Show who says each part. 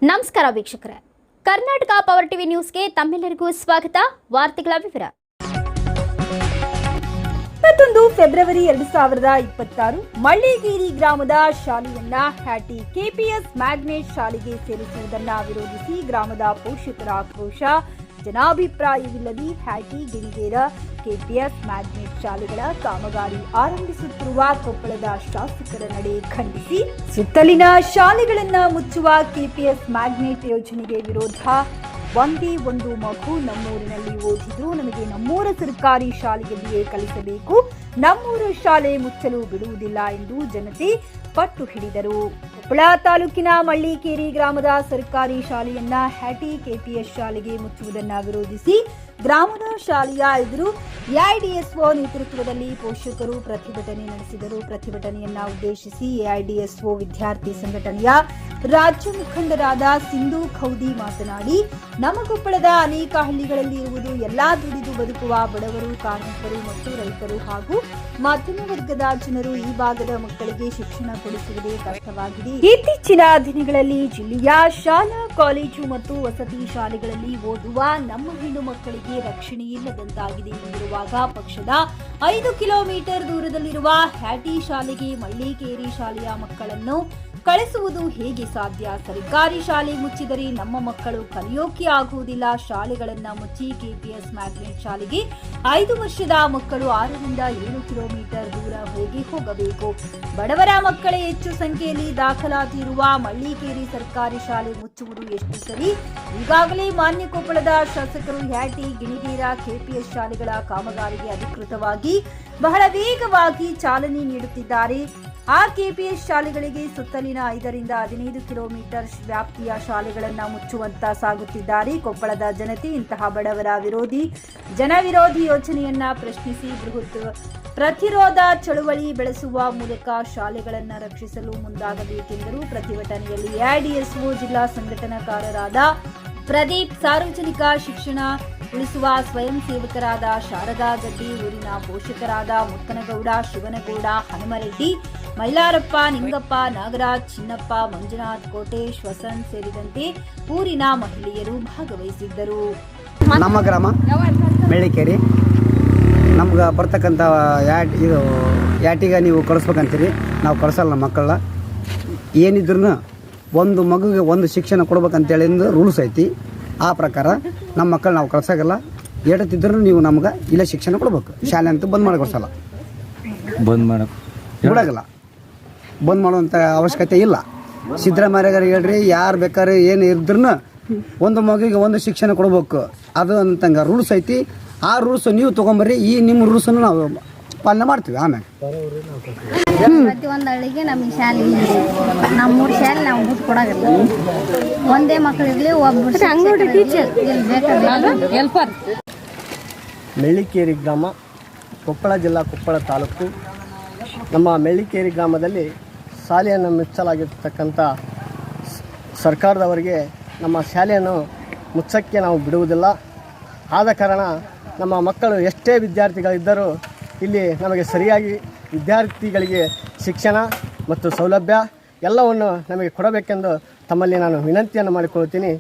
Speaker 1: ನಮಸ್ಕಾರ ವೀಕ್ಷಕರೇ, Karnataka power TV ನ್ಯೂಸ್ಗೆ ತಮ್ಮೆಲ್ಲರಿಗೂ ಸ್ವಾಗತ. ವಾರ್ತೆಗಳ ವಿವರ.
Speaker 2: 21 ಫೆಬ್ರವರಿ 2026 ಮಳ್ಳಿಗೇರಿ ಗ್ರಾಮದ ಶಾಲೆಯನ್ನ ಹ್ಯಾಟಿ ಕೆಪಿಎಸ್ ಮ್ಯಾಗ್ನೆಟ್ ಶಾಲೆಗೆ ಸೇರಿಸುವುದನ್ನ ವಿರೋಧಿಸಿ ಗ್ರಾಮದ ಪೋಷಕರ ಆಕ್ರೋಶ. ಜನಾಭಿಪ್ರಾಯವಿಲ್ಲದೆ ಹ್ಯಾಟಿ ಗಿಣಿಗೇರ ಕೆಪಿಎಸ್ ಮ್ಯಾಗ್ನೆಟ್ ಶಾಲೆಗಳ ಕಾಮಗಾರಿ ಆರಂಭಿಸುತ್ತಿರುವ ಕೊಪ್ಪಳದ ಶಾಸಕರ ನಡೆ ಖಂಡಿಸಿ ಸುತ್ತಲಿನ ಶಾಲೆಗಳನ್ನ ಮುಚ್ಚುವ ಕೆಪಿಎಸ್ ಮ್ಯಾಗ್ನೆಟ್ ಯೋಜನೆಗೆ ವಿರೋಧ. ಒಂದೇ ಒಂದು ಮಗು ನಮ್ಮೂರಿನಲ್ಲಿ ಓದಿದ್ರು, ನಮಗೆ ನಮ್ಮೂರ ಸರ್ಕಾರಿ ಶಾಲೆಯಲ್ಲಿಯೇ ಕಲಿಸಬೇಕು, ನಮ್ಮೂರ ಶಾಲೆ ಮುಚ್ಚಲು ಬಿಡುವುದಿಲ್ಲ ಎಂದು ಜನತೆ ಪಟ್ಟು ಹಿಡಿದರು. ಕೊಪ್ಪಳ ತಾಲೂಕಿನ ಮಳ್ಳಿಕೇರಿ ಗ್ರಾಮದ ಸರ್ಕಾರಿ ಶಾಲೆಯನ್ನ ಹ್ಯಾಟಿ ಕೆಪಿಎಸ್ ಶಾಲೆಗೆ ಮುಚ್ಚುವುದನ್ನು ವಿರೋಧಿಸಿ ಗ್ರಾಮದ ಶಾಲೆಯ ಎದುರು ಎಐಡಿಎಸ್ಒ ನೇತೃತ್ವದಲ್ಲಿ ಪೋಷಕರು ಪ್ರತಿಭಟನೆ ನಡೆಸಿದರು. ಪ್ರತಿಭಟನೆಯನ್ನ ಉದ್ದೇಶಿಸಿ ಎಐಡಿಎಸ್ಒ ವಿದ್ಯಾರ್ಥಿ ಸಂಘಟನೆಯ ರಾಜ್ಯ ಮುಖಂಡರಾದ ಸಿಂಧು ಖೌದಿ ಮಾತನಾಡಿ, ನಮ್ಮ ಕೊಪ್ಪಳದ ಅನೇಕ ಹಳ್ಳಿಗಳಲ್ಲಿ ಇರುವುದು ಎಲ್ಲಾ ದುಡಿದು ಬದುಕುವ ಬಡವರು, ಕಾರ್ಮಿಕರು ಮತ್ತು ರೈತರು ಹಾಗೂ ಮಧ್ಯಮ ವರ್ಗದ ಜನರು. ಈ ಭಾಗದ ಮಕ್ಕಳಿಗೆ ಶಿಕ್ಷಣ ಕೊಡಿಸುವುದೇ ಕಷ್ಟವಾಗಿದೆ. ಇತ್ತೀಚಿನ ದಿನಗಳಲ್ಲಿ ಜಿಲ್ಲೆಯ ಶಾಲಾ, ಕಾಲೇಜು ಮತ್ತು ವಸತಿ ಶಾಲೆಗಳಲ್ಲಿ ಓದುವ ನಮ್ಮ ಹೆಣ್ಣು ಮಕ್ಕಳಿಗೆ ರಕ್ಷಣೆ ಇಲ್ಲದಂತಾಗಿದೆ ಎಂದಿರುವಾಗ ಪಕ್ಷದ 5 ಕಿಲೋಮೀಟರ್ ದೂರದಲ್ಲಿರುವ ಹ್ಯಾಟಿ ಶಾಲೆಗೆ ಮಳ್ಳಿಕೇರಿ ಶಾಲೆಯ ಮಕ್ಕಳನ್ನು ಕಳಿಸುವುದು ಹೇಗೆ ಸಾಧ್ಯ? ಸರ್ಕಾರಿ ಶಾಲೆ ಮುಚ್ಚಿದರೆ ನಮ್ಮ ಮಕ್ಕಳು ಕಲಿಯೋಕೆ ಆಗುವುದಿಲ್ಲ. ಶಾಲೆಗಳನ್ನ ಮುಚ್ಚಿ ಕೆಪಿಎಸ್ ಮ್ಯಾಗ್ನೆಟ್ ಶಾಲೆಗೆ 5 ವರ್ಷದ ಮಕ್ಕಳು 6 ರಿಂದ 7 ಕಿಲೋಮೀಟರ್ ದೂರ ಹೇಗೆ ಹೋಗಬೇಕು? ಬಡವರ ಮಕ್ಕಳೇ ಹೆಚ್ಚು ಸಂಖ್ಯೆಯಲ್ಲಿ ದಾಖಲಾತಿ ಇರುವ ಮಳ್ಳಿಕೇರಿ ಸರ್ಕಾರಿ ಶಾಲೆ ಮುಚ್ಚುವುದು ಎಷ್ಟು ಸರಿ? ಈಗಾಗಲೇ ಮಾನ್ಯ ಕೊಪ್ಪಳದ ಶಾಸಕರು ಹ್ಯಾಟಿ ಗಿಣಿಗೇರ ಕೆಪಿಎಸ್ ಶಾಲೆಗಳ ಕಾಮಗಾರಿಗೆ ಅಧಿಕೃತವಾಗಿ ಬಹಳ ವೇಗವಾಗಿ ಚಾಲನೆ ನೀಡುತ್ತಿದ್ದಾರೆ. ಆ ಕೆಪಿಎಸ್ ಶಾಲೆಗಳಿಗೆ ಸುತ್ತಲಿನ 5 ರಿಂದ 15 ಕಿಲೋಮೀಟರ್ ವ್ಯಾಪ್ತಿಯ ಶಾಲೆಗಳನ್ನು ಮುಚ್ಚುವಂತ ಸಾಗುತ್ತಿದ್ದಾರೆ. ಕೊಪ್ಪಳದ ಜನತೆ ಇಂತಹ ಬಡವರ ವಿರೋಧಿ, ಜನವಿರೋಧಿ ಯೋಜನೆಯನ್ನ ಪ್ರಶ್ನಿಸಿ ಬೃಹತ್ ಪ್ರತಿರೋಧ ಚಳುವಳಿ ಬೆಳೆಸುವ ಮೂಲಕ ಶಾಲೆಗಳನ್ನು ರಕ್ಷಿಸಲು ಮುಂದಾಗಬೇಕೆಂದರು. ಪ್ರತಿಭಟನೆಯಲ್ಲಿ ಎಐಡಿಎಸ್ಒ ಜಿಲ್ಲಾ ಸಂಘಟನಾಕಾರರಾದ ಪ್ರದೀಪ್, ಸಾರ್ವಜನಿಕ ಶಿಕ್ಷಣ ಉಳಿಸುವ ಸ್ವಯಂ ಸೇವಕರಾದ ಶಾರದಾ ಗಡ್ಡಿ, ಊರಿನ ಪೋಷಕರಾದ ಮುತ್ತನಗೌಡ, ಶಿವನಗೌಡ, ಹನುಮರೆಡ್ಡಿ, ಮೈಲಾರಪ್ಪ, ನಿಂಗಪ್ಪ, ನಾಗರಾಜ್, ಚಿನ್ನಪ್ಪ, ಮಂಜುನಾಥ್, ಕೋಟೇಶ್, ವಸಂತ್ ಸೇರಿದಂತೆ ಊರಿನ ಮಹಿಳೆಯರು ಭಾಗವಹಿಸಿದ್ದರು.
Speaker 3: ನಮ್ಮ ಗ್ರಾಮ ಮಳ್ಳಿಕೇರಿ. ನಮ್ಗೆ ಬರ್ತಕ್ಕಂಥ ಯಾಟಿಗೆ ನೀವು ಕಳಿಸ್ಬೇಕಂತೀರಿ, ನಾವು ಕಳಿಸಲ್ಲ. ನಮ್ಮ ಮಕ್ಕಳನ್ನ ಏನಿದ್ರು ಒಂದು ಮಗುಗೆ ಒಂದು ಶಿಕ್ಷಣ ಕೊಡ್ಬೇಕಂತೇಳಿ ರೂಲ್ಸ್ ಐತಿ. ಆ ಪ್ರಕಾರ ನಮ್ಮ ಮಕ್ಕಳು ನಾವು ಕಳ್ಸೋಲ್ಲ. ಏಟತ್ತಿದ್ರು ನೀವು ನಮ್ಗೆ ಇಲ್ಲ ಶಿಕ್ಷಣ ಕೊಡ್ಬೇಕು. ಶಾಲೆ ಅಂತೂ ಬಂದ್ ಮಾಡಿಕೊಡ್ಸಲ್ಲ, ಬಿಡೋಲ್ಲ. ಬಂದ್ ಮಾಡುವಂಥ ಅವಶ್ಯಕತೆ ಇಲ್ಲ. ಸಿದ್ದರಾಮಯ್ಯಗಾರು ಹೇಳ್ರಿ, ಯಾರು ಬೇಕಾದ್ರೆ ಏನು ಇದ್ರೂ ಒಂದು ಮಗುವಿಗೆ ಒಂದು ಶಿಕ್ಷಣ ಕೊಡ್ಬೇಕು, ಅದು ಅಂತಂಗೆ ರೂಲ್ಸ್ ಐತಿ. ಆ ರೂಲ್ಸ್ ನೀವು ತೊಗೊಂಬರ್ರಿ, ಈ ನಿಮ್ಮ ರೂಲ್ಸನ್ನು ನಾವು ಪಾಲನೆ ಮಾಡ್ತೀವಿ. ಆಮೇಲೆ
Speaker 4: ಪ್ರತಿಯೊಂದು ಹಳ್ಳಿಗೆ ನಮಗೆ ಶಾಲೆ ನಮ್ಮೂರು ಶಾಲೆ ನಾವು ಬಿಟ್ಟು ಕೊಡೋದಿಲ್ಲ. ಒಂದೇ ಮಕ್ಕಳಿರಲಿ, ಒಬ್ಬರು ಟೀಚರ್
Speaker 5: ಮಳ್ಳಿಕೇರಿ ಗ್ರಾಮ, ಕೊಪ್ಪಳ ಜಿಲ್ಲಾ, ಕೊಪ್ಪಳ ತಾಲೂಕು. ನಮ್ಮ ಮಳ್ಳಿಕೇರಿ ಗ್ರಾಮದಲ್ಲಿ ಶಾಲೆಯನ್ನು ಮುಚ್ಚಲಾಗಿರ್ತಕ್ಕಂಥ ಸರ್ಕಾರದವರಿಗೆ ನಮ್ಮ ಶಾಲೆಯನ್ನು ಮುಚ್ಚಕ್ಕೆ ನಾವು ಬಿಡುವುದಿಲ್ಲ. ಆದ ಕಾರಣ ನಮ್ಮ ಮಕ್ಕಳು ಎಷ್ಟೇ ವಿದ್ಯಾರ್ಥಿಗಳಿದ್ದರೂ ಇಲ್ಲಿ ನಮಗೆ ಸರಿಯಾಗಿ ವಿದ್ಯಾರ್ಥಿಗಳಿಗೆ ಶಿಕ್ಷಣ ಮತ್ತು ಸೌಲಭ್ಯ ಎಲ್ಲವನ್ನು ನಮಗೆ ಕೊಡಬೇಕೆಂದು ತಮ್ಮಲ್ಲಿ ನಾನು ವಿನಂತಿಯನ್ನು ಮಾಡಿಕೊಳ್ಳುತ್ತೀನಿ.